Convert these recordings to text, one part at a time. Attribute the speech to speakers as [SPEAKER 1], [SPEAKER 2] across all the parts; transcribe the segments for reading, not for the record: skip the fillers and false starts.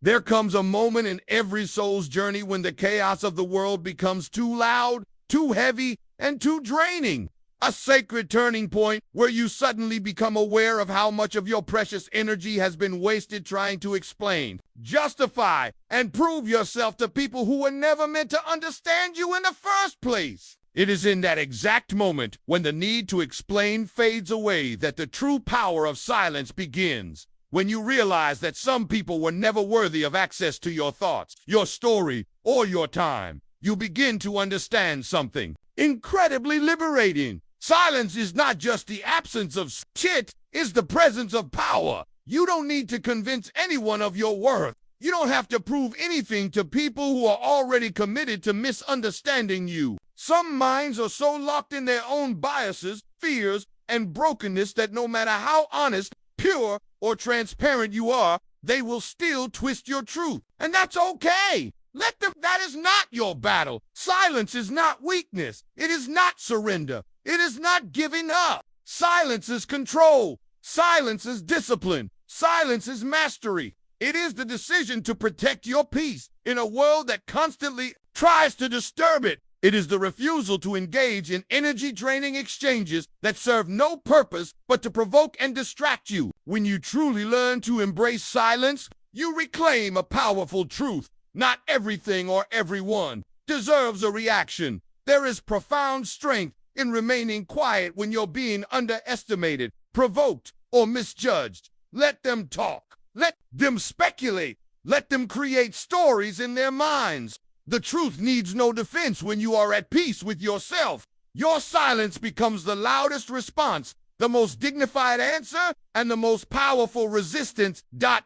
[SPEAKER 1] There comes a moment in every soul's journey when the chaos of the world becomes too loud, too heavy, and too draining. A sacred turning point where you suddenly become aware of how much of your precious energy has been wasted trying to explain, justify, and prove yourself to people who were never meant to understand you in the first place. It is in that exact moment when the need to explain fades away that the true power of silence begins. When you realize that some people were never worthy of access to your thoughts, your story, or your time, you begin to understand something incredibly liberating. Silence is not just the absence of shit, it's the presence of power. You don't need to convince anyone of your worth. You don't have to prove anything to people who are already committed to misunderstanding you. Some minds are so locked in their own biases, fears, and brokenness that no matter how honest, pure, or transparent you are, they will still twist your truth. And that's okay. Let them. That is not your battle. Silence is not weakness. It is not surrender. It is not giving up. Silence is control. Silence is discipline. Silence is mastery. It is the decision to protect your peace in a world that constantly tries to disturb it. It is the refusal to engage in energy-draining exchanges that serve no purpose but to provoke and distract you. When you truly learn to embrace silence, you reclaim a powerful truth. Not everything or everyone deserves a reaction. There is profound strength in remaining quiet when you're being underestimated, provoked, or misjudged. Let them talk. Let them speculate. Let them create stories in their minds. The truth needs no defense when you are at peace with yourself. Your silence becomes the loudest response, the most dignified answer, and the most powerful resistance.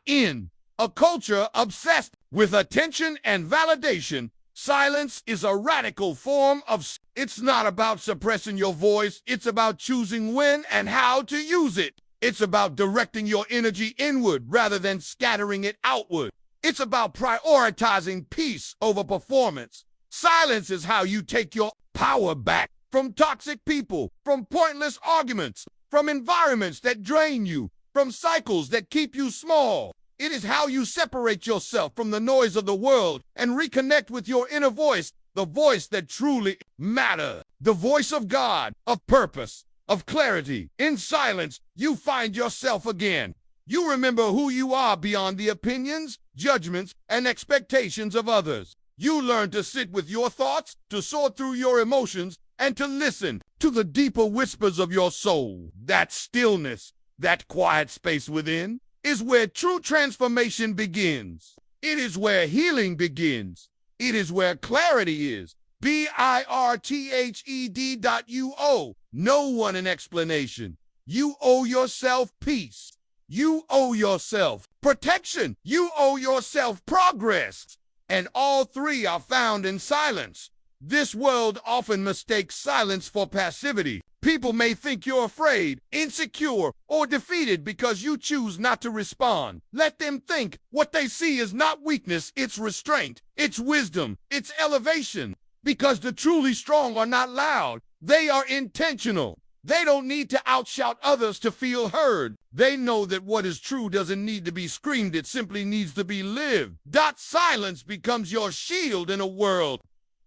[SPEAKER 1] In a culture obsessed with attention and validation, silence is a radical form of. It's not about suppressing your voice. It's about choosing when and how to use it. It's about directing your energy inward rather than scattering it outward. It's about prioritizing peace over performance. Silence is how you take your power back from toxic people, from pointless arguments, from environments that drain you, from cycles that keep you small. It is how you separate yourself from the noise of the world and reconnect with your inner voice, the voice that truly matters, the voice of God, of purpose, of clarity. In silence, you find yourself again. You remember who you are beyond the opinions, judgments, and expectations of others. You learn to sit with your thoughts, to sort through your emotions, and to listen to the deeper whispers of your soul. That stillness, that quiet space within, is where true transformation begins. It is where healing begins. It is where clarity is. BIRTHED.UO. No one an explanation. You owe yourself peace. You owe yourself protection. You owe yourself progress. And all three are found in silence. This world often mistakes silence for passivity. People may think you're afraid, insecure, or defeated because you choose not to respond. Let them think. What they see is not weakness, it's restraint, it's wisdom, it's elevation. Because the truly strong are not loud. They are intentional. They don't need to outshout others to feel heard. They know that what is true doesn't need to be screamed, it simply needs to be lived. Silence becomes your shield in a world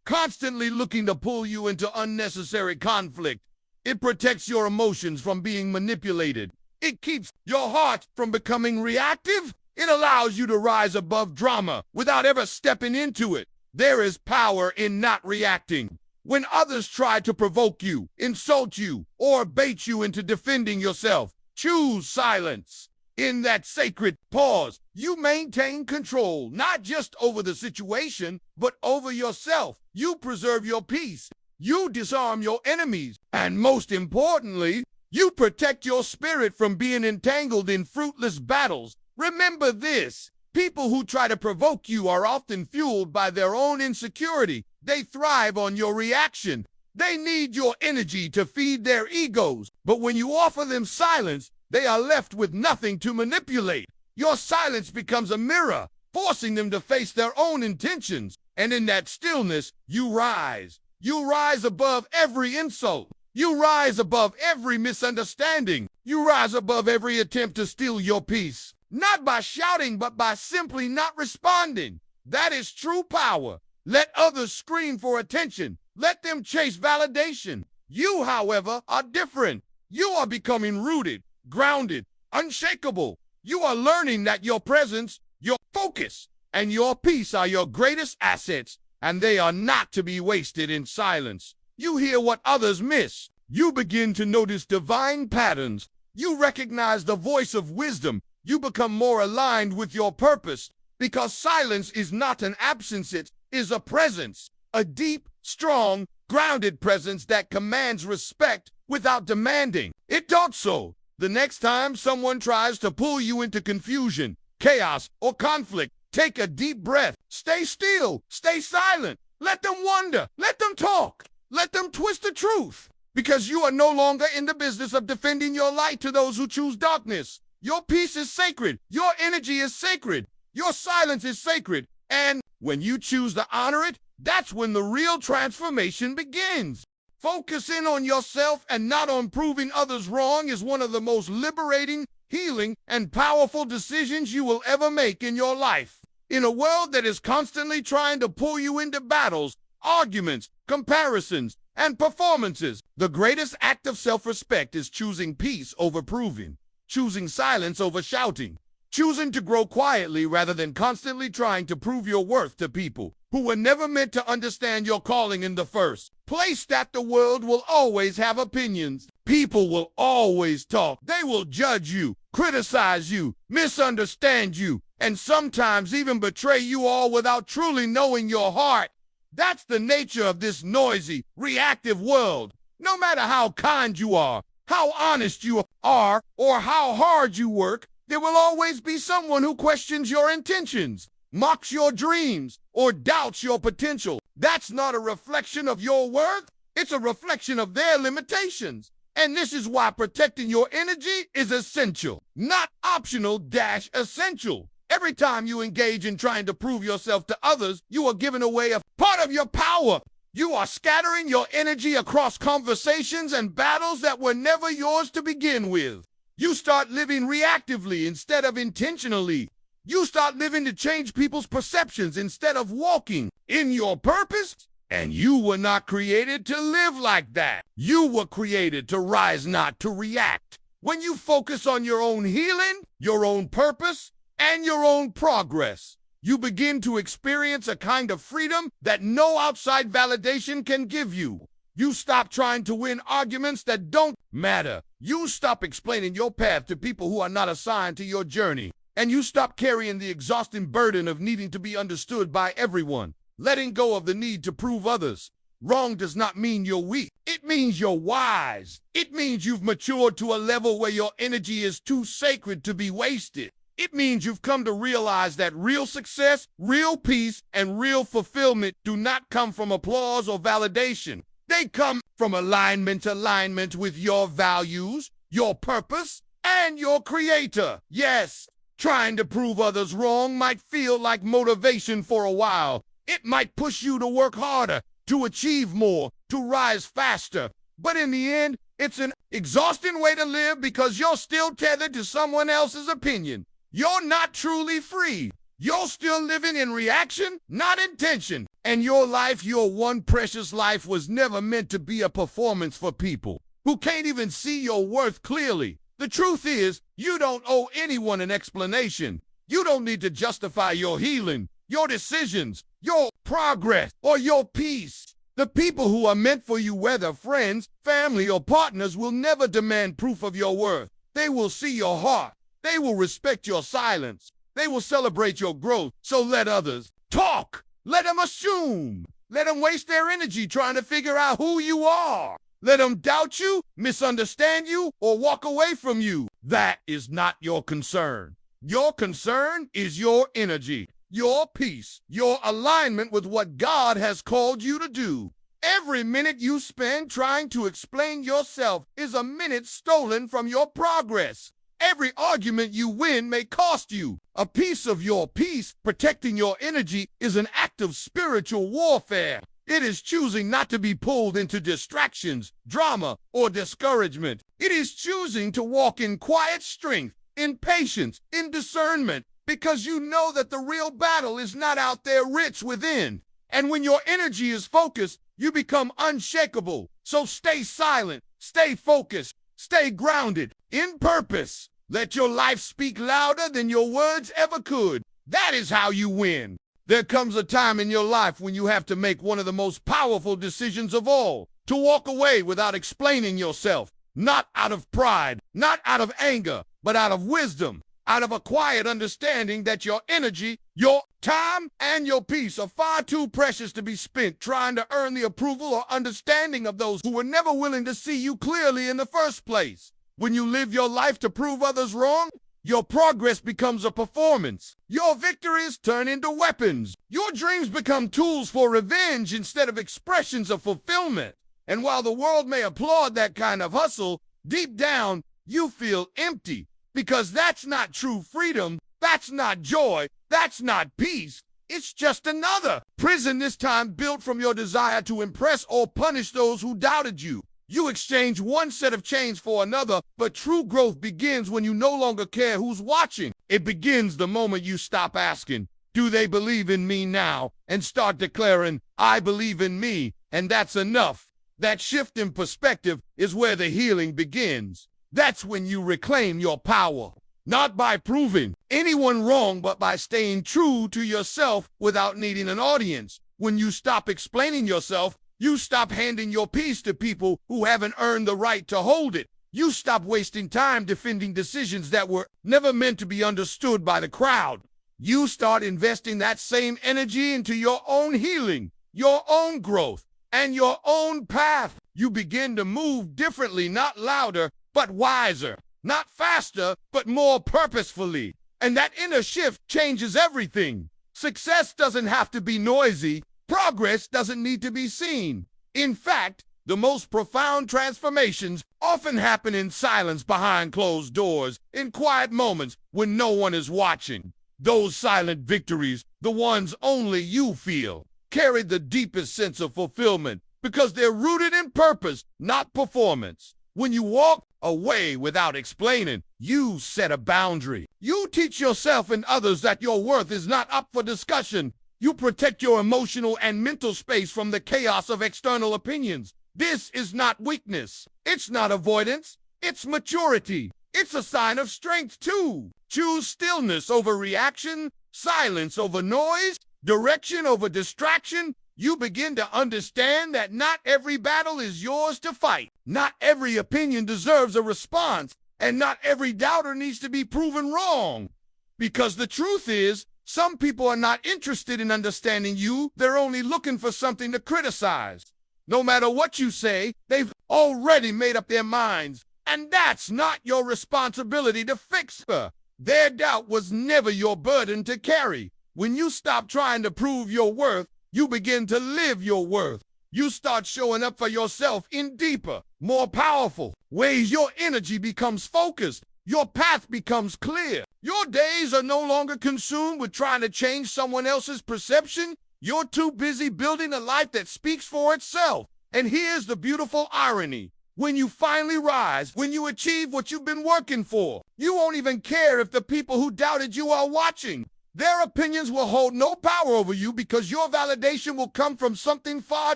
[SPEAKER 1] constantly looking to pull you into unnecessary conflict. It protects your emotions from being manipulated. It keeps your heart from becoming reactive. It allows you to rise above drama without ever stepping into it. There is power in not reacting. When others try to provoke you, insult you, or bait you into defending yourself, choose silence. In that sacred pause, you maintain control, not just over the situation, but over yourself. You preserve your peace. You disarm your enemies. And most importantly, you protect your spirit from being entangled in fruitless battles. Remember this. People who try to provoke you are often fueled by their own insecurity. They thrive on your reaction. They need your energy to feed their egos. But when you offer them silence, they are left with nothing to manipulate. Your silence becomes a mirror, forcing them to face their own intentions. And in that stillness, you rise. You rise above every insult. You rise above every misunderstanding. You rise above every attempt to steal your peace. not by shouting, but by simply not responding. That is true power. Let others scream for attention. Let them chase validation. You, however, are different. You are becoming rooted, grounded, unshakable. You are learning that your presence, your focus, and your peace are your greatest assets, and they are not to be wasted in silence. You hear what others miss. You begin to notice divine patterns. You recognize the voice of wisdom. You become more aligned with your purpose, because silence is not an absence, it is a presence, a deep, strong, grounded presence that commands respect without demanding it. Does so. The next time someone tries to pull you into confusion, chaos, or conflict, take a deep breath. Stay still. Stay silent. Let them wonder. Let them talk. Let them twist the truth. Because you are no longer in the business of defending your light to those who choose darkness. Your peace is sacred. Your energy is sacred. Your silence is sacred. And when you choose to honor it, that's when the real transformation begins. Focusing on yourself and not on proving others wrong is one of the most liberating, healing, and powerful decisions you will ever make in your life. In a world that is constantly trying to pull you into battles, arguments, comparisons, and performances, the greatest act of self-respect is choosing peace over proving, choosing silence over shouting, choosing to grow quietly rather than constantly trying to prove your worth to people who were never meant to understand your calling in the first place. That the world will always have opinions. People will always talk. They will judge you, criticize you, misunderstand you, and sometimes even betray you, all without truly knowing your heart. That's the nature of this noisy, reactive world. No matter how kind you are, how honest you are, or how hard you work, there will always be someone who questions your intentions, mocks your dreams, or doubts your potential. That's not a reflection of your worth. It's a reflection of their limitations. And this is why protecting your energy is essential, not optional - essential. Every time you engage in trying to prove yourself to others, you are giving away a part of your power. You are scattering your energy across conversations and battles that were never yours to begin with. You start living reactively instead of intentionally. You start living to change people's perceptions instead of walking in your purpose. And you were not created to live like that. You were created to rise, not to react. When you focus on your own healing, your own purpose, and your own progress, you begin to experience a kind of freedom that no outside validation can give you. You stop trying to win arguments that don't matter. You stop explaining your path to people who are not assigned to your journey. And you stop carrying the exhausting burden of needing to be understood by everyone. Letting go of the need to prove others wrong does not mean you're weak. It means you're wise. It means you've matured to a level where your energy is too sacred to be wasted. It means you've come to realize that real success, real peace, and real fulfillment do not come from applause or validation. They come from alignment with your values, your purpose, and your creator. Yes, trying to prove others wrong might feel like motivation for a while. It might push you to work harder, to achieve more, to rise faster. But in the end, it's an exhausting way to live because you're still tethered to someone else's opinion. You're not truly free. You're still living in reaction, not intention. And your life, your one precious life, was never meant to be a performance for people who can't even see your worth clearly. The truth is, you don't owe anyone an explanation. You don't need to justify your healing, your decisions, your progress, or your peace. The people who are meant for you, whether friends, family, or partners, will never demand proof of your worth. They will see your heart. They will respect your silence. They will celebrate your growth. So let others talk. Let them assume. Let them waste their energy trying to figure out who you are. Let them doubt you, misunderstand you, or walk away from you. That is not your concern. Your concern is your energy, your peace, your alignment with what God has called you to do. Every minute you spend trying to explain yourself is a minute stolen from your progress. Every argument you win may cost you a piece of your peace. Protecting your energy is an act of spiritual warfare. It is choosing not to be pulled into distractions, drama, or discouragement. It is choosing to walk in quiet strength, in patience, in discernment, because you know that the real battle is not out there rich within. And when your energy is focused, you become unshakable. So stay silent, stay focused, stay grounded in purpose. Let your life speak louder than your words ever could. That is how you win. There comes a time in your life when you have to make one of the most powerful decisions of all, to walk away without explaining yourself, not out of pride, not out of anger, but out of wisdom, out of a quiet understanding that your energy, your time, and your peace are far too precious to be spent trying to earn the approval or understanding of those who were never willing to see you clearly in the first place. When you live your life to prove others wrong, your progress becomes a performance. Your victories turn into weapons. Your dreams become tools for revenge instead of expressions of fulfillment. And while the world may applaud that kind of hustle, deep down, you feel empty. Because that's not true freedom, that's not joy, that's not peace. It's just another prison, this time built from your desire to impress or punish those who doubted you. You exchange one set of chains for another, but true growth begins when you no longer care who's watching. It begins the moment you stop asking, do they believe in me now? And start declaring, I believe in me, and that's enough. That shift in perspective is where the healing begins. That's when you reclaim your power, not by proving anyone wrong, but by staying true to yourself without needing an audience. When you stop explaining yourself, you stop handing your peace to people who haven't earned the right to hold it. You stop wasting time defending decisions that were never meant to be understood by the crowd. You start investing that same energy into your own healing, your own growth, and your own path. You begin to move differently, not louder, but wiser. Not faster, but more purposefully. And that inner shift changes everything. Success doesn't have to be noisy. Progress doesn't need to be seen. In fact, the most profound transformations often happen in silence behind closed doors, in quiet moments when no one is watching. Those silent victories, the ones only you feel, carry the deepest sense of fulfillment because they're rooted in purpose, not performance. When you walk away without explaining, you set a boundary. You teach yourself and others that your worth is not up for discussion. You protect your emotional and mental space from the chaos of external opinions. This is not weakness. It's not avoidance. It's maturity. It's a sign of strength, too. Choose stillness over reaction, silence over noise, direction over distraction. You begin to understand that not every battle is yours to fight. Not every opinion deserves a response, and not every doubter needs to be proven wrong. Because the truth is, some people are not interested in understanding you. They're only looking for something to criticize. No matter what you say, they've already made up their minds. And that's not your responsibility to fix her. Their doubt was never your burden to carry. When you stop trying to prove your worth, you begin to live your worth. You start showing up for yourself in deeper, more powerful ways. Your energy becomes focused. Your path becomes clear. Your days are no longer consumed with trying to change someone else's perception. You're too busy building a life that speaks for itself. And here's the beautiful irony. When you finally rise, when you achieve what you've been working for, you won't even care if the people who doubted you are watching. Their opinions will hold no power over you because your validation will come from something far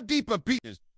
[SPEAKER 1] deeper.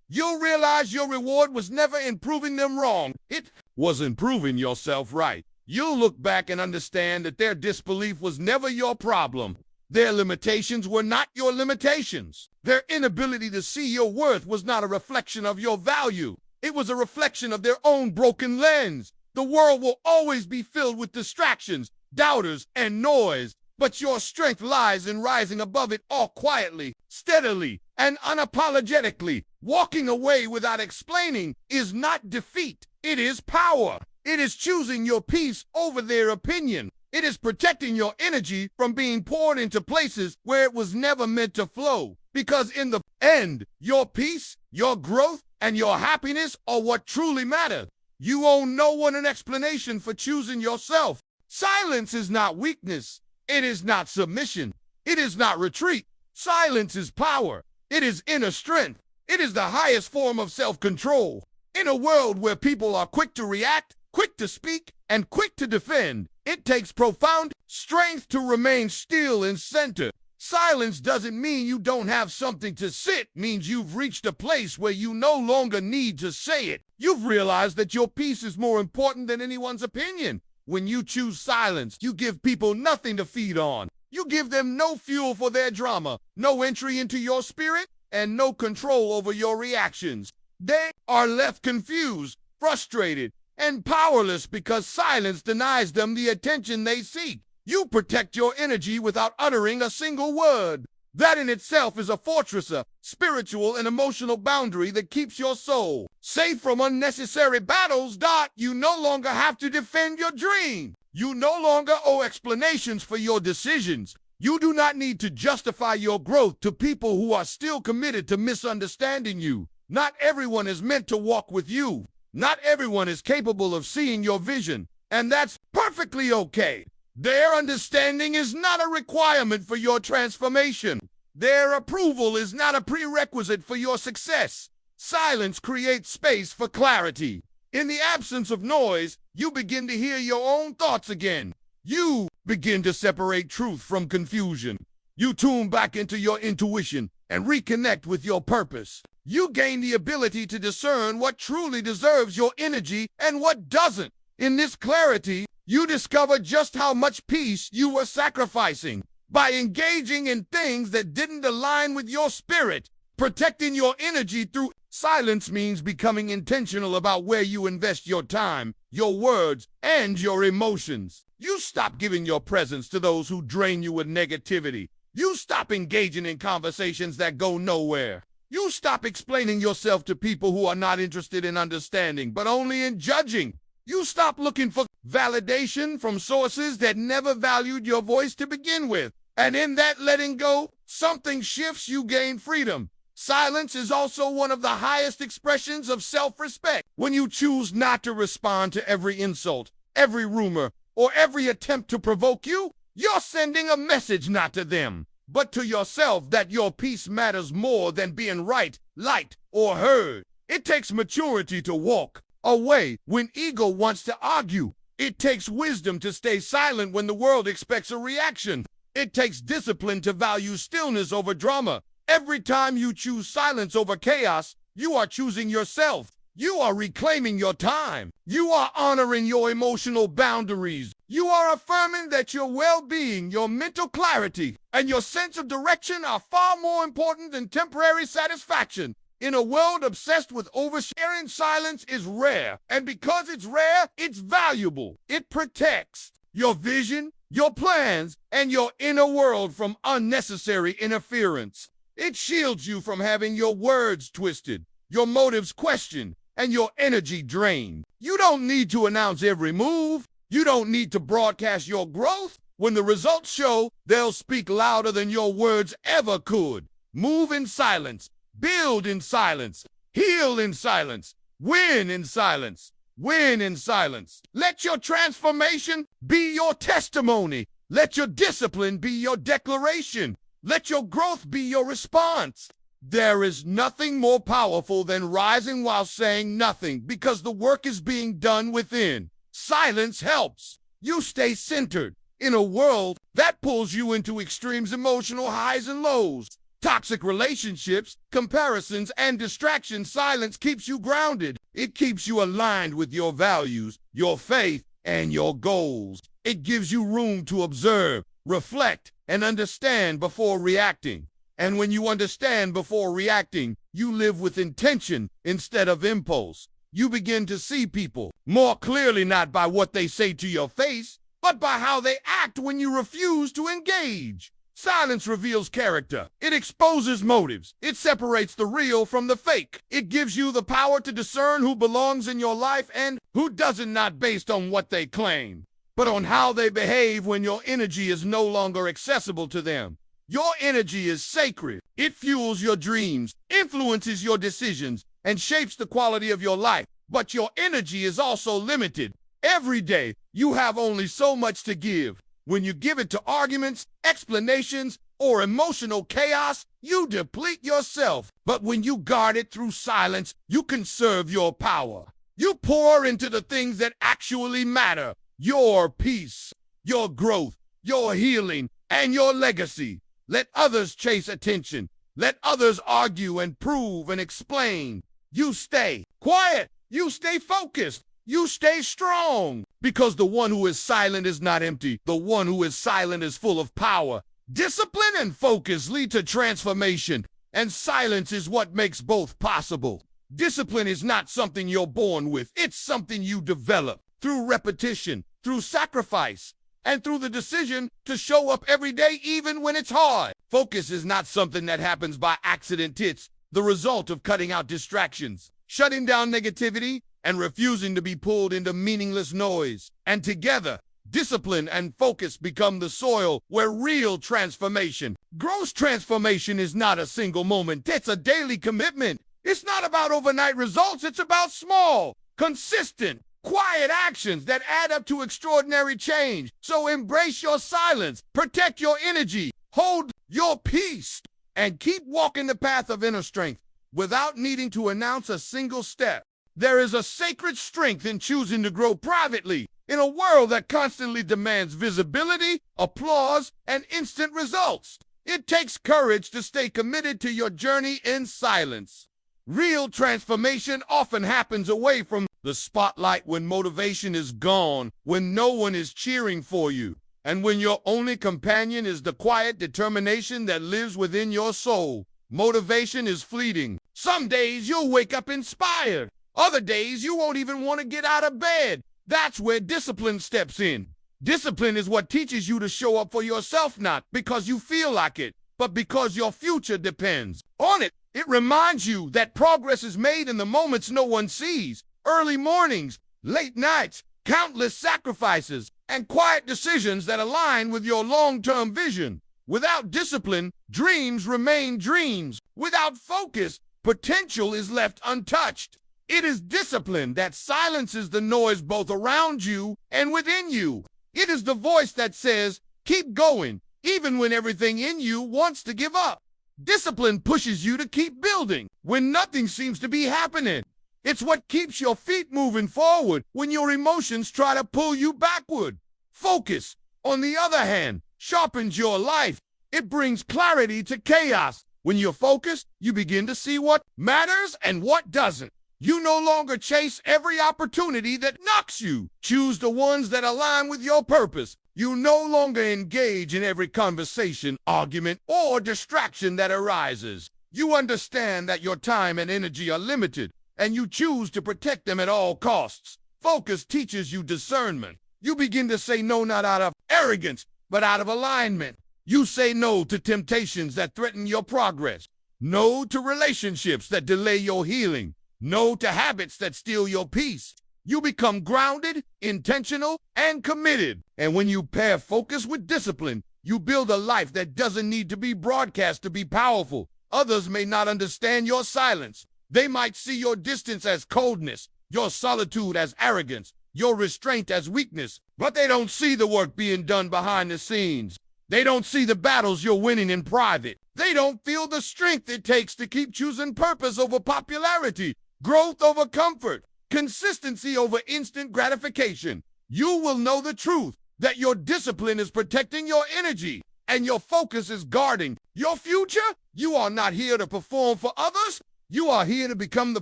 [SPEAKER 1] You'll realize your reward was never in proving them wrong. It was in proving yourself right. You'll look back and understand that their disbelief was never your problem. Their limitations were not your limitations. Their inability to see your worth was not a reflection of your value. It was a reflection of their own broken lens. The world will always be filled with distractions, doubters, and noise. But your strength lies in rising above it all quietly, steadily, and unapologetically. Walking away without explaining is not defeat. It is power. It is choosing your peace over their opinion. It is protecting your energy from being poured into places where it was never meant to flow. Because in the end, your peace, your growth, and your happiness are what truly matter. You owe no one an explanation for choosing yourself. Silence is not weakness. It is not submission. It is not retreat. Silence is power. It is inner strength. It is the highest form of self-control. In a world where people are quick to react, quick to speak, and quick to defend, It takes profound strength to remain still and centered. Silence doesn't mean you don't have something to say. It means you've reached a place where you no longer need to say it. You've realized that your peace is more important than anyone's opinion. When you choose silence, you give people nothing to feed on. You give them no fuel for their drama, no entry into your spirit, and no control over your reactions. They are left confused, frustrated, and powerless because silence denies them the attention they seek. You protect your energy without uttering a single word. That in itself is a fortress, a spiritual and emotional boundary that keeps your soul safe from unnecessary battles. You no longer have to defend your dream. You no longer owe explanations for your decisions. You do not need to justify your growth to people who are still committed to misunderstanding you. Not everyone is meant to walk with you. Not everyone is capable of seeing your vision, and that's perfectly okay. Their understanding is not a requirement for your transformation. Their approval is not a prerequisite for your success. Silence creates space for clarity. In the absence of noise, you begin to hear your own thoughts again. You begin to separate truth from confusion. You tune back into your intuition and reconnect with your purpose. You gain the ability to discern what truly deserves your energy and what doesn't. In this clarity, you discover just how much peace you were sacrificing by engaging in things that didn't align with your spirit. Protecting your energy through silence means becoming intentional about where you invest your time, your words, and your emotions. You stop giving your presence to those who drain you with negativity. You stop engaging in conversations that go nowhere. You stop explaining yourself to people who are not interested in understanding, but only in judging. You stop looking for validation from sources that never valued your voice to begin with. And in that letting go, something shifts. You gain freedom. Silence is also one of the highest expressions of self-respect. When you choose not to respond to every insult, every rumor, or every attempt to provoke you, you're sending a message not to them, but to yourself that your peace matters more than being right, liked, or heard. It takes maturity to walk away when ego wants to argue. It takes wisdom to stay silent when the world expects a reaction. It takes discipline to value stillness over drama. Every time you choose silence over chaos, you are choosing yourself. You are reclaiming your time. You are honoring your emotional boundaries. You are affirming that your well-being, your mental clarity, and your sense of direction are far more important than temporary satisfaction. In a world obsessed with oversharing, silence is rare. And because it's rare, it's valuable. It protects your vision, your plans, and your inner world from unnecessary interference. It shields you from having your words twisted, your motives questioned, and your energy drained. You don't need to announce every move. You don't need to broadcast your growth. When the results show, they'll speak louder than your words ever could. Move in silence. Build in silence. Heal in silence. Win in silence. Win in silence. Let your transformation be your testimony. Let your discipline be your declaration. Let your growth be your response. There is nothing more powerful than rising while saying nothing, because the work is being done within. Silence helps you stay centered in a world that pulls you into extremes, emotional highs and lows, toxic relationships, comparisons, and distractions. Silence keeps you grounded. It keeps you aligned with your values, your faith, and your goals. It gives you room to observe, reflect, and understand before reacting. And when you understand before reacting, you live with intention instead of impulse. You begin to see people more clearly, not by what they say to your face, but by how they act when you refuse to engage. Silence reveals character. It exposes motives. It separates the real from the fake. It gives you the power to discern who belongs in your life and who doesn't, not based on what they claim, but on how they behave when your energy is no longer accessible to them. Your energy is sacred. It fuels your dreams, influences your decisions, and shapes the quality of your life. But your energy is also limited. Every day, you have only so much to give. When you give it to arguments, explanations, or emotional chaos, you deplete yourself. But when you guard it through silence, you conserve your power. You pour into the things that actually matter. your peace, your growth, your healing, and your legacy. Let others chase attention. Let others argue and prove and explain. You stay quiet. You stay focused. You stay strong. Because the one who is silent is not empty. The one who is silent is full of power. Discipline and focus lead to transformation, and silence is what makes both possible. Discipline is not something you're born with. It's something you develop through repetition, through sacrifice, and through the decision to show up every day even when it's hard. Focus is not something that happens by accident. It's the result of cutting out distractions, shutting down negativity, and refusing to be pulled into meaningless noise. And together, discipline and focus become the soil where real transformation grows. Transformation is not a single moment. It's a daily commitment. It's not about overnight results. It's about small, consistent, quiet actions that add up to extraordinary change. So embrace your silence, protect your energy, hold your peace, and keep walking the path of inner strength without needing to announce a single step. There is a sacred strength in choosing to grow privately in a world that constantly demands visibility, applause, and instant results. It takes courage to stay committed to your journey in silence. Real transformation often happens away from the spotlight, when motivation is gone, when no one is cheering for you, and when your only companion is the quiet determination that lives within your soul. Motivation is fleeting. Some days you'll wake up inspired. Other days you won't even want to get out of bed. That's where discipline steps in. Discipline is what teaches you to show up for yourself, not because you feel like it, but because your future depends on it. It reminds you that progress is made in the moments no one sees. Early mornings, late nights, countless sacrifices, and quiet decisions that align with your long-term vision. Without discipline, dreams remain dreams. Without focus, potential is left untouched. It is discipline that silences the noise both around you and within you. It is the voice that says, keep going, even when everything in you wants to give up. Discipline pushes you to keep building when nothing seems to be happening. It's what keeps your feet moving forward when your emotions try to pull you backward. Focus, on the other hand, sharpens your life. It brings clarity to chaos. When you're focused, you begin to see what matters and what doesn't. You no longer chase every opportunity that knocks you. Choose the ones that align with your purpose. You no longer engage in every conversation, argument, or distraction that arises. You understand that your time and energy are limited, and you choose to protect them at all costs. Focus teaches you discernment. You begin to say no, not out of arrogance, but out of alignment. You say no to temptations that threaten your progress. No to relationships that delay your healing. No to habits that steal your peace. You become grounded, intentional, and committed. And when you pair focus with discipline, you build a life that doesn't need to be broadcast to be powerful. Others may not understand your silence. They might see your distance as coldness, your solitude as arrogance, your restraint as weakness, but they don't see the work being done behind the scenes. They don't see the battles you're winning in private. They don't feel the strength it takes to keep choosing purpose over popularity, growth over comfort, consistency over instant gratification. You will know the truth, that your discipline is protecting your energy and your focus is guarding your future. You are not here to perform for others. You are here to become the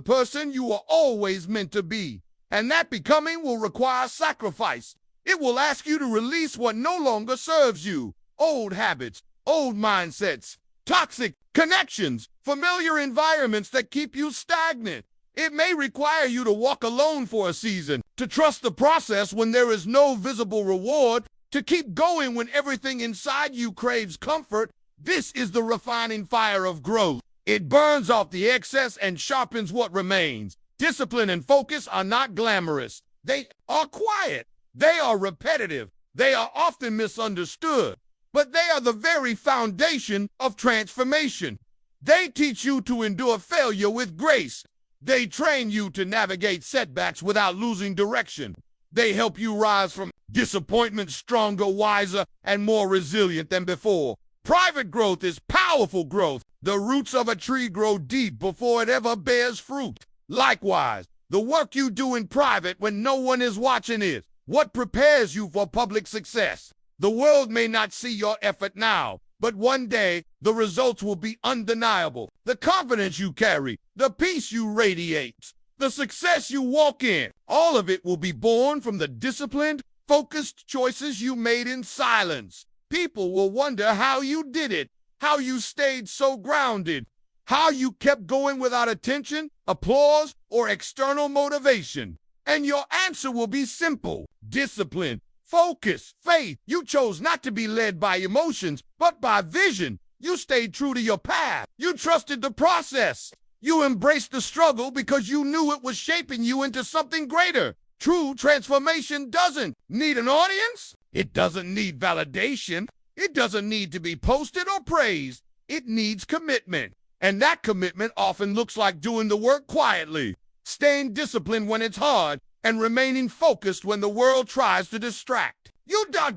[SPEAKER 1] person you were always meant to be. And that becoming will require sacrifice. It will ask you to release what no longer serves you. Old habits, old mindsets, toxic connections, familiar environments that keep you stagnant. It may require you to walk alone for a season, to trust the process when there is no visible reward, to keep going when everything inside you craves comfort. This is the refining fire of growth. It burns off the excess and sharpens what remains. Discipline and focus are not glamorous. They are quiet. They are repetitive. They are often misunderstood. But they are the very foundation of transformation. They teach you to endure failure with grace. They train you to navigate setbacks without losing direction. They help you rise from disappointment stronger, wiser, and more resilient than before. Private growth is powerful growth. The roots of a tree grow deep before it ever bears fruit. Likewise, the work you do in private when no one is watching is what prepares you for public success. The world may not see your effort now, but one day the results will be undeniable. The confidence you carry, the peace you radiate, the success you walk in, all of it will be born from the disciplined, focused choices you made in silence. People will wonder how you did it, how you stayed so grounded, how you kept going without attention, applause, or external motivation. And your answer will be simple: discipline, focus, faith. You chose not to be led by emotions, but by vision. You stayed true to your path. You trusted the process. You embraced the struggle because you knew it was shaping you into something greater. True transformation doesn't need an audience. It doesn't need validation. It doesn't need to be posted or praised. It needs commitment. And that commitment often looks like doing the work quietly, staying disciplined when it's hard, and remaining focused when the world tries to distract.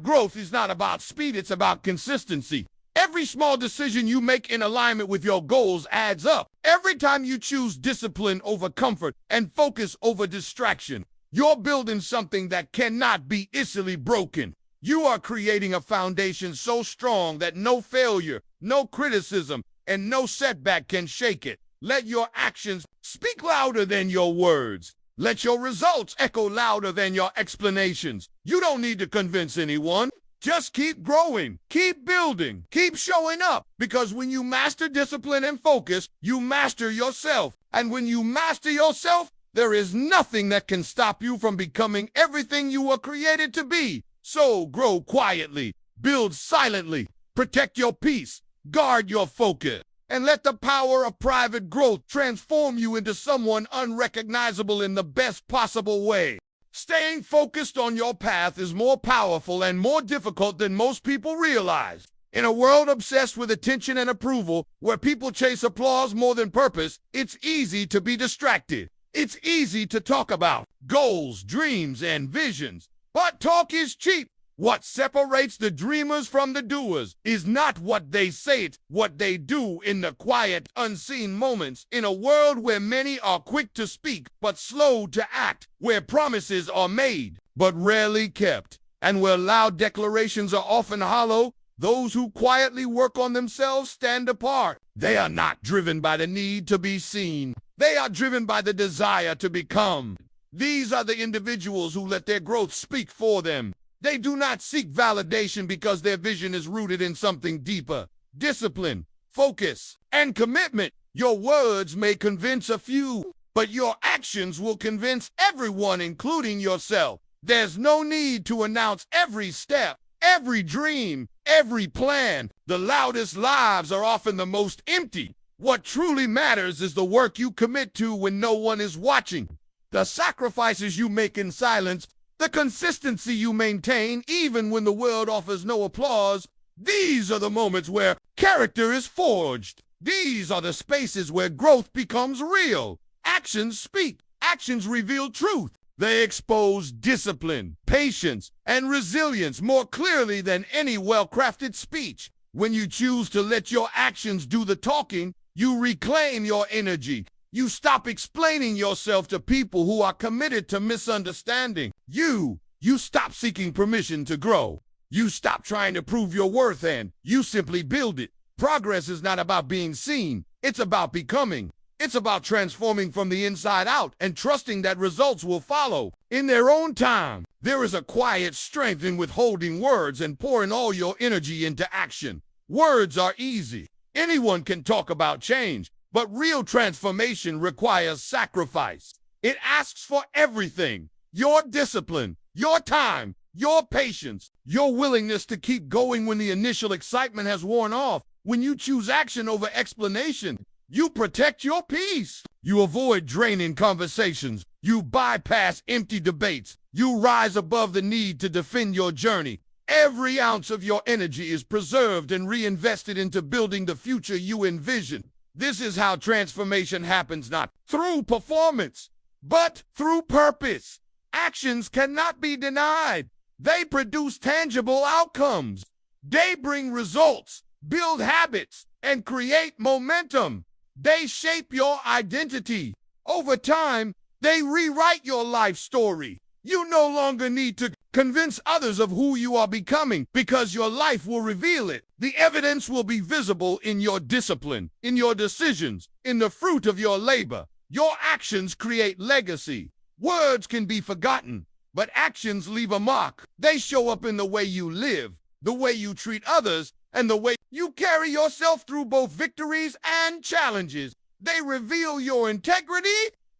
[SPEAKER 1] Growth is not about speed, it's about consistency. Every small decision you make in alignment with your goals adds up. Every time you choose discipline over comfort and focus over distraction, you're building something that cannot be easily broken. You are creating a foundation so strong that no failure, no criticism, and no setback can shake it. Let your actions speak louder than your words. Let your results echo louder than your explanations. You don't need to convince anyone. Just keep growing, keep building, keep showing up. Because when you master discipline and focus, you master yourself. And when you master yourself, there is nothing that can stop you from becoming everything you were created to be. So grow quietly, build silently, protect your peace, guard your focus, and let the power of private growth transform you into someone unrecognizable in the best possible way. Staying focused on your path is more powerful and more difficult than most people realize. In a world obsessed with attention and approval, where people chase applause more than purpose, it's easy to be distracted. It's easy to talk about goals, dreams, and visions. But talk is cheap. What separates the dreamers from the doers is not what they say, it's what they do in the quiet, unseen moments. In a world where many are quick to speak but slow to act, where promises are made but rarely kept, and where loud declarations are often hollow, those who quietly work on themselves stand apart. They are not driven by the need to be seen. They are driven by the desire to become. These are the individuals who let their growth speak for them. They do not seek validation because their vision is rooted in something deeper. Discipline, focus, and commitment. Your words may convince a few, but your actions will convince everyone, including yourself. There's no need to announce every step, every dream, every plan. The loudest lives are often the most empty. What truly matters is the work you commit to when no one is watching. The sacrifices you make in silence, the consistency you maintain even when the world offers no applause. These are the moments where character is forged. These are the spaces where growth becomes real. Actions speak. Actions reveal truth. They expose discipline, patience, and resilience more clearly than any well-crafted speech. When you choose to let your actions do the talking, you reclaim your energy. You stop explaining yourself to people who are committed to misunderstanding. You stop seeking permission to grow. You stop trying to prove your worth, and you simply build it. Progress is not about being seen. It's about becoming. It's about transforming from the inside out and trusting that results will follow in their own time. There is a quiet strength in withholding words and pouring all your energy into action. Words are easy. Anyone can talk about change. But real transformation requires sacrifice. It asks for everything: your discipline, your time, your patience, your willingness to keep going when the initial excitement has worn off. When you choose action over explanation, you protect your peace. You avoid draining conversations. You bypass empty debates. You rise above the need to defend your journey. Every ounce of your energy is preserved and reinvested into building the future you envision. This is how transformation happens, not through performance, but through purpose. Actions cannot be denied. They produce tangible outcomes. They bring results, build habits, and create momentum. They shape your identity. Over time, they rewrite your life story. You no longer need to Convince others of who you are becoming, because your life will reveal it. The evidence will be visible in your discipline, in your decisions, in the fruit of your labor. Your actions create legacy. Words can be forgotten, but actions leave a mark. They show up in the way you live, the way you treat others, and the way you carry yourself through both victories and challenges. They reveal your integrity.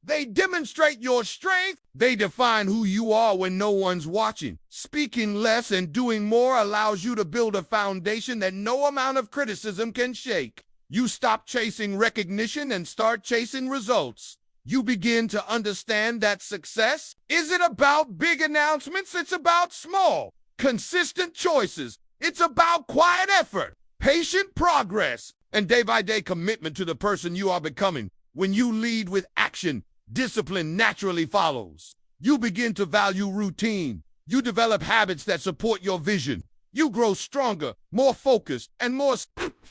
[SPEAKER 1] They demonstrate your strength. They define who you are when no one's watching. Speaking less and doing more allows you to build a foundation that no amount of criticism can shake. You stop chasing recognition and start chasing results. You begin to understand that success isn't about big announcements. It's about small, consistent choices. It's about quiet effort, patient progress, and day-by-day commitment to the person you are becoming. When you lead with action, discipline naturally follows. You begin to value routine. You develop habits that support your vision. You grow stronger, more focused, and more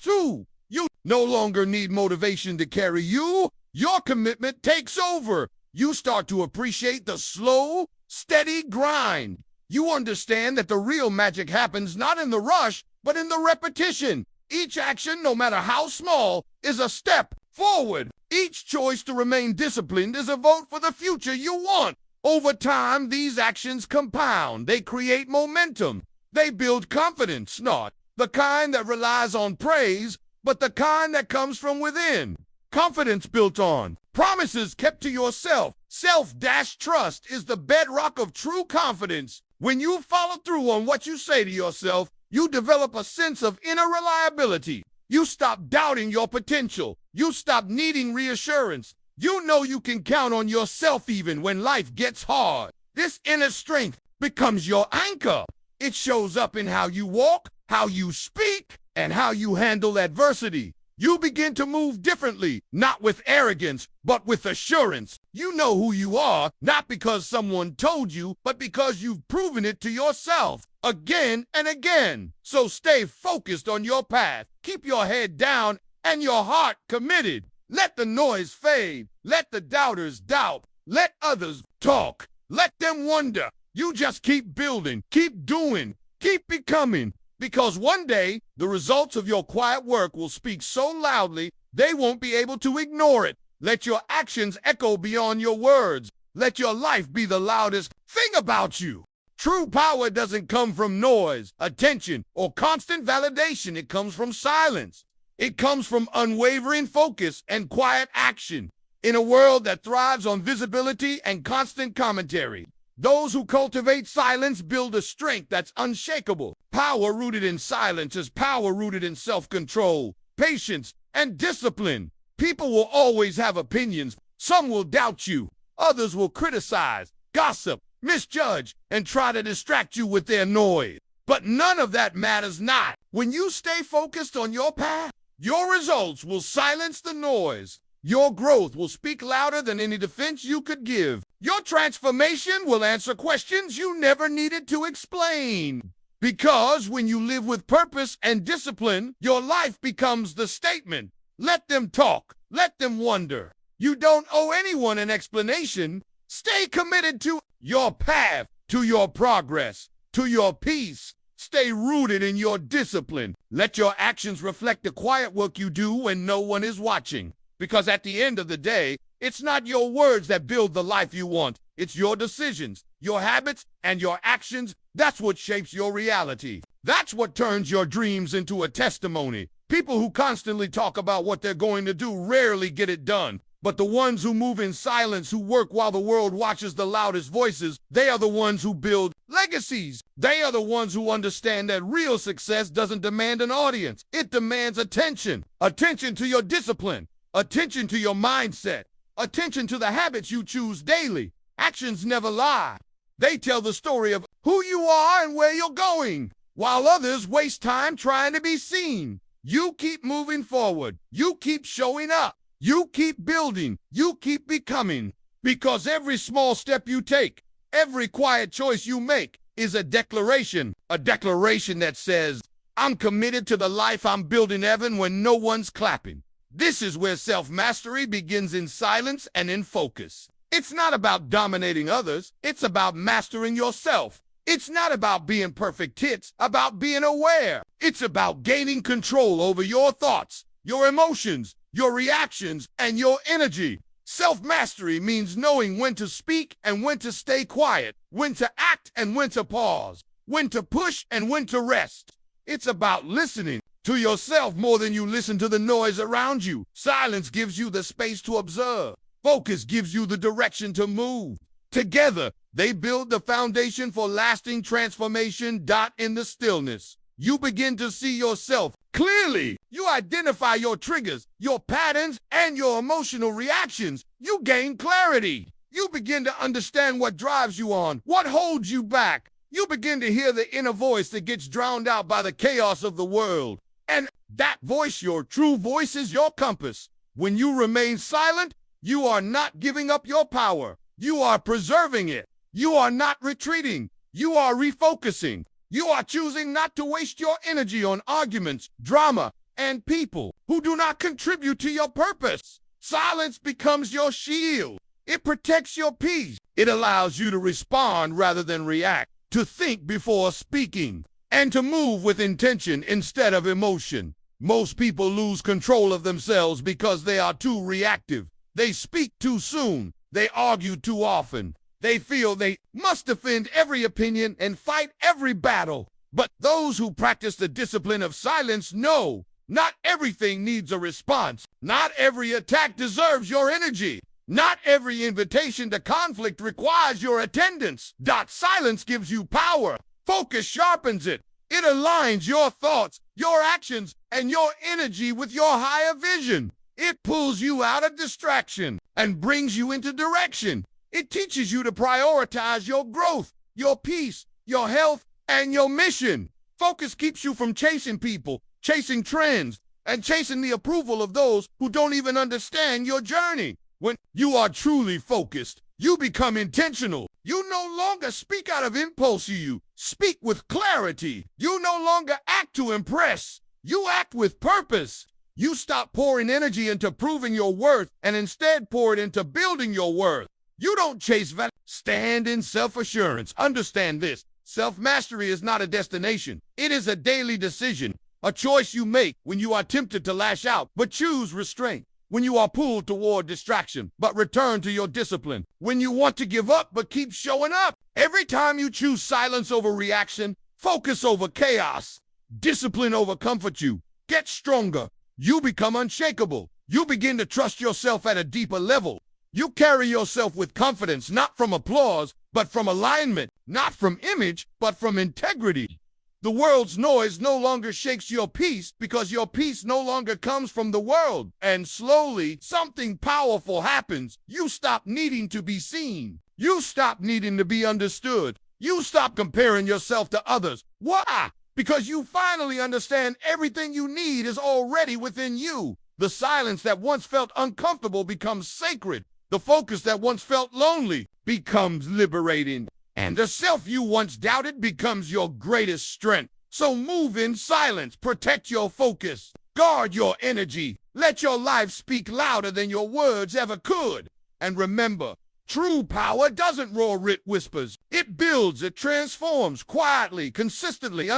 [SPEAKER 1] true. You no longer need motivation to carry you. Your commitment takes over. You start to appreciate the slow, steady grind. You understand that the real magic happens not in the rush, but in the repetition. Each action, no matter how small, is a step forward. Each choice to remain disciplined is a vote for the future you want. Over time, these actions compound. They create momentum. They build confidence, not the kind that relies on praise, but the kind that comes from within. Confidence built on promises kept to yourself. Self-trust is the bedrock of true confidence. When you follow through on what you say to yourself, you develop a sense of inner reliability. You stop doubting your potential. You stop needing reassurance. You know you can count on yourself even when life gets hard. This inner strength becomes your anchor. It shows up in how you walk, how you speak, and how you handle adversity. You begin to move differently, not with arrogance, but with assurance. You know who you are, not because someone told you, but because you've proven it to yourself again and again. So stay focused on your path. Keep your head down and your heart committed. Let the noise fade. Let the doubters doubt. Let others talk. Let them wonder. You just keep building, keep doing, keep becoming. Because one day, the results of your quiet work will speak so loudly, they won't be able to ignore it. Let your actions echo beyond your words. Let your life be the loudest thing about you. True power doesn't come from noise, attention, or constant validation. It comes from silence. It comes from unwavering focus and quiet action. In a world that thrives on visibility and constant commentary, those who cultivate silence build a strength that's unshakable. Power rooted in silence is power rooted in self-control, patience, and discipline. People will always have opinions. Some will doubt you. Others will criticize, gossip, misjudge, and try to distract you with their noise. But none of that matters not. When you stay focused on your path, your results will silence the noise. Your growth will speak louder than any defense you could give. Your transformation will answer questions you never needed to explain. Because when you live with purpose and discipline, your life becomes the statement. Let them talk. Let them wonder. You don't owe anyone an explanation. Stay committed to your path, to your progress, to your peace. Stay rooted in your discipline. Let your actions reflect the quiet work you do when no one is watching. Because at the end of the day, it's not your words that build the life you want. It's your decisions, your habits, and your actions. That's what shapes your reality. That's what turns your dreams into a testimony. People who constantly talk about what they're going to do rarely get it done. But the ones who move in silence, who work while the world watches the loudest voices, they are the ones who build legacies. They are the ones who understand that real success doesn't demand an audience. It demands attention. Attention to your discipline. Attention to your mindset. Attention to the habits you choose daily. Actions never lie. They tell the story of who you are and where you're going. While others waste time trying to be seen, you keep moving forward. You keep showing up. You keep building. You keep becoming. Because every small step you take, every quiet choice you make is a declaration that says, I'm committed to the life I'm building even when no one's clapping. This is where self-mastery begins, in silence and in focus. It's not about dominating others. It's about mastering yourself. It's not about being perfect, it's about being aware. It's about gaining control over your thoughts, your emotions, your reactions, and your energy. Self-mastery means knowing when to speak and when to stay quiet, when to act and when to pause, when to push and when to rest. It's about listening to yourself more than you listen to the noise around you. Silence gives you the space to observe. Focus gives you the direction to move. Together, they build the foundation for lasting transformation. In the stillness, you begin to see yourself clearly. You identify your triggers, your patterns, and your emotional reactions. You gain clarity. You begin to understand what drives you on, what holds you back. You begin to hear the inner voice that gets drowned out by the chaos of the world. And that voice, your true voice, is your compass. When you remain silent, you are not giving up your power. You are preserving it. You are not retreating. You are refocusing. You are choosing not to waste your energy on arguments, drama, and people who do not contribute to your purpose. Silence becomes your shield. It protects your peace. It allows you to respond rather than react, to think before speaking, and to move with intention instead of emotion. Most people lose control of themselves because they are too reactive. They speak too soon. They argue too often. They feel they must defend every opinion and fight every battle. But those who practice the discipline of silence know not everything needs a response. Not every attack deserves your energy. Not every invitation to conflict requires your attendance. Silence gives you power. Focus sharpens it. It aligns your thoughts, your actions, and your energy with your higher vision. It pulls you out of distraction and brings you into direction. It teaches you to prioritize your growth, your peace, your health, and your mission. Focus keeps you from chasing people, chasing trends, and chasing the approval of those who don't even understand your journey. When you are truly focused, you become intentional. You no longer speak out of impulse. You speak with clarity. You no longer act to impress. You act with purpose. You stop pouring energy into proving your worth and instead pour it into building your worth. You don't chase value. Stand in self-assurance. Understand this. Self-mastery is not a destination. It is a daily decision, a choice you make when you are tempted to lash out, but choose restraint. When you are pulled toward distraction, but return to your discipline. When you want to give up, but keep showing up. Every time you choose silence over reaction, focus over chaos, discipline over comfort, you get stronger. You become unshakable. You begin to trust yourself at a deeper level. You carry yourself with confidence, not from applause, but from alignment, not from image, but from integrity. The world's noise no longer shakes your peace because your peace no longer comes from the world. And slowly, something powerful happens. You stop needing to be seen. You stop needing to be understood. You stop comparing yourself to others. Why? Because you finally understand everything you need is already within you. The silence that once felt uncomfortable becomes sacred. The focus that once felt lonely becomes liberating. And the self you once doubted becomes your greatest strength. So move in silence, protect your focus, guard your energy. Let your life speak louder than your words ever could. And remember, true power doesn't roar, it whispers. It builds, it transforms quietly, consistently.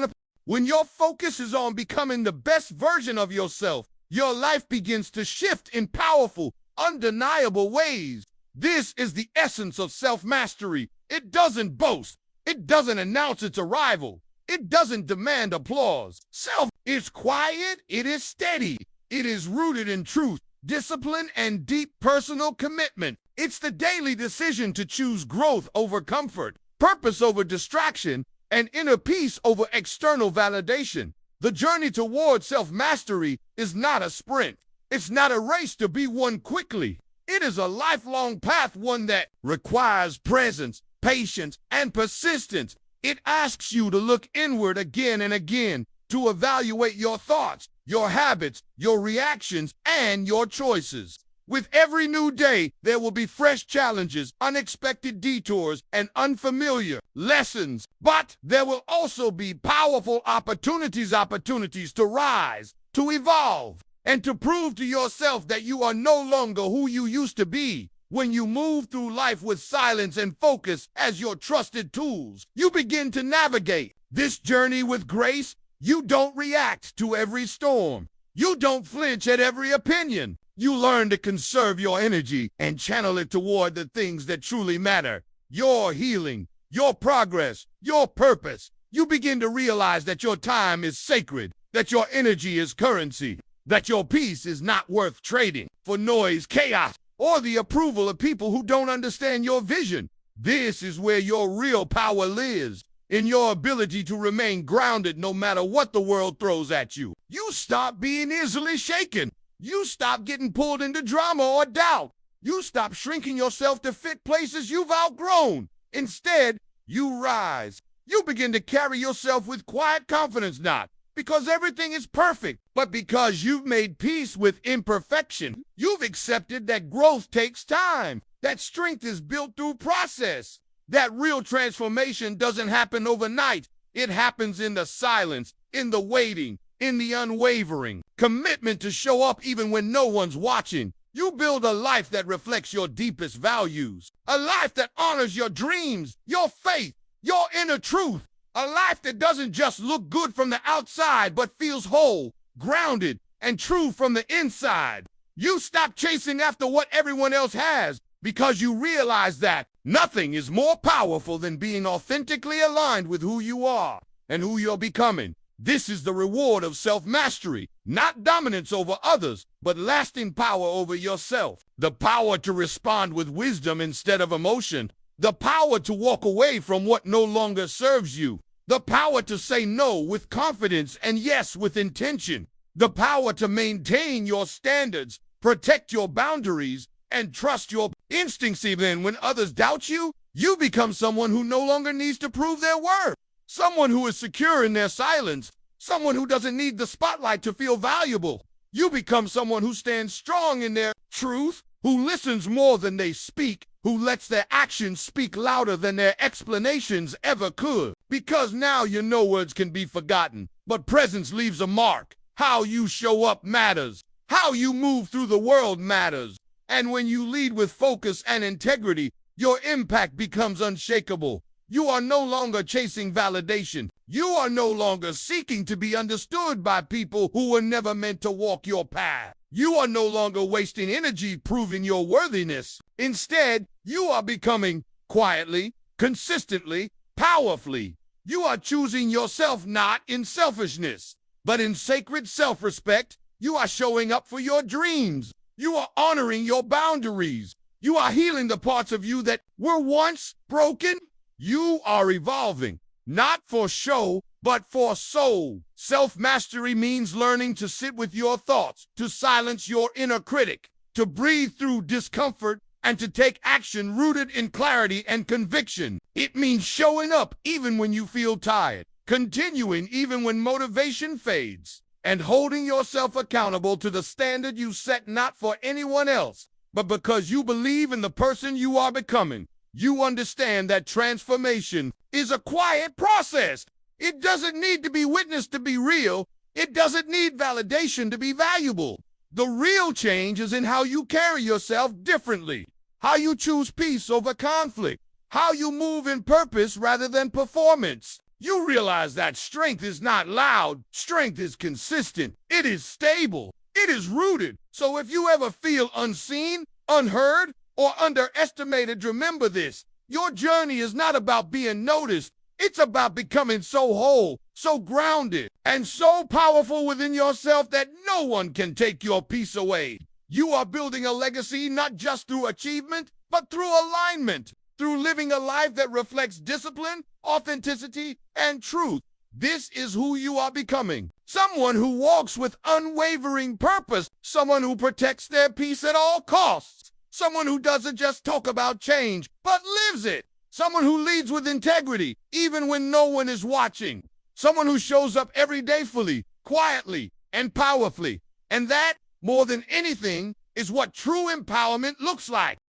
[SPEAKER 1] When your focus is on becoming the best version of yourself, your life begins to shift in powerful, undeniable ways. This is the essence of self-mastery. It doesn't boast. It doesn't announce its arrival. It doesn't demand applause. Self is quiet. It is steady. It is rooted in truth, discipline, and deep personal commitment. It's the daily decision to choose growth over comfort, purpose over distraction, and inner peace over external validation. The journey toward self-mastery is not a sprint. It's not a race to be won quickly. It is a lifelong path, one that requires presence, patience, and persistence. It asks you to look inward again and again, to evaluate your thoughts, your habits, your reactions, and your choices. With every new day, there will be fresh challenges, unexpected detours, and unfamiliar lessons. But there will also be powerful opportunities to rise, to evolve, and to prove to yourself that you are no longer who you used to be. When you move through life with silence and focus as your trusted tools, you begin to navigate this journey with grace. You don't react to every storm. You don't flinch at every opinion. You learn to conserve your energy and channel it toward the things that truly matter. Your healing, your progress, your purpose. You begin to realize that your time is sacred, that your energy is currency, that your peace is not worth trading for noise, chaos, or the approval of people who don't understand your vision. This is where your real power lives, in your ability to remain grounded no matter what the world throws at you. You stop being easily shaken. You stop getting pulled into drama or doubt. You stop shrinking yourself to fit places you've outgrown. Instead, you rise. You begin to carry yourself with quiet confidence, not because everything is perfect, but because you've made peace with imperfection. You've accepted that growth takes time, that strength is built through process, that real transformation doesn't happen overnight. It happens in the silence, in the waiting, in the unwavering commitment to show up even when no one's watching. You build a life that reflects your deepest values, a life that honors your dreams, your faith, your inner truth, a life that doesn't just look good from the outside, but feels whole, grounded, and true from the inside. You stop chasing after what everyone else has because you realize that nothing is more powerful than being authentically aligned with who you are and who you're becoming. This is the reward of self-mastery, not dominance over others, but lasting power over yourself. The power to respond with wisdom instead of emotion. The power to walk away from what no longer serves you. The power to say no with confidence and yes with intention. The power to maintain your standards, protect your boundaries, and trust your instincts even when others doubt you. You become someone who no longer needs to prove their worth. Someone who is secure in their silence. Someone who doesn't need the spotlight to feel valuable. You become someone who stands strong in their truth, who listens more than they speak, who lets their actions speak louder than their explanations ever could. Because now you know words can be forgotten, but presence leaves a mark. How you show up matters. How you move through the world matters. And when you lead with focus and integrity, your impact becomes unshakable. You are no longer chasing validation. You are no longer seeking to be understood by people who were never meant to walk your path. You are no longer wasting energy proving your worthiness. Instead, you are becoming quietly, consistently, powerfully. You are choosing yourself not in selfishness, but in sacred self-respect. You are showing up for your dreams. You are honoring your boundaries. You are healing the parts of you that were once broken. You are evolving, not for show, but for soul. Self-mastery means learning to sit with your thoughts, to silence your inner critic, to breathe through discomfort, and to take action rooted in clarity and conviction. It means showing up even when you feel tired, continuing even when motivation fades, and holding yourself accountable to the standard you set not for anyone else, but because you believe in the person you are becoming. You understand that transformation is a quiet process. It doesn't need to be witnessed to be real. It doesn't need validation to be valuable. The real change is in how you carry yourself differently, how you choose peace over conflict, how you move in purpose rather than performance. You realize that strength is not loud. Strength is consistent. It is stable. It is rooted. So if you ever feel unseen, unheard, or underestimated, remember this. Your journey is not about being noticed. It's about becoming so whole, so grounded, and so powerful within yourself that no one can take your peace away. You are building a legacy not just through achievement, but through alignment, through living a life that reflects discipline, authenticity, and truth. This is who you are becoming. Someone who walks with unwavering purpose, someone who protects their peace at all costs. Someone who doesn't just talk about change, but lives it. Someone who leads with integrity, even when no one is watching. Someone who shows up every day fully, quietly, and powerfully. And that, more than anything, is what true empowerment looks like.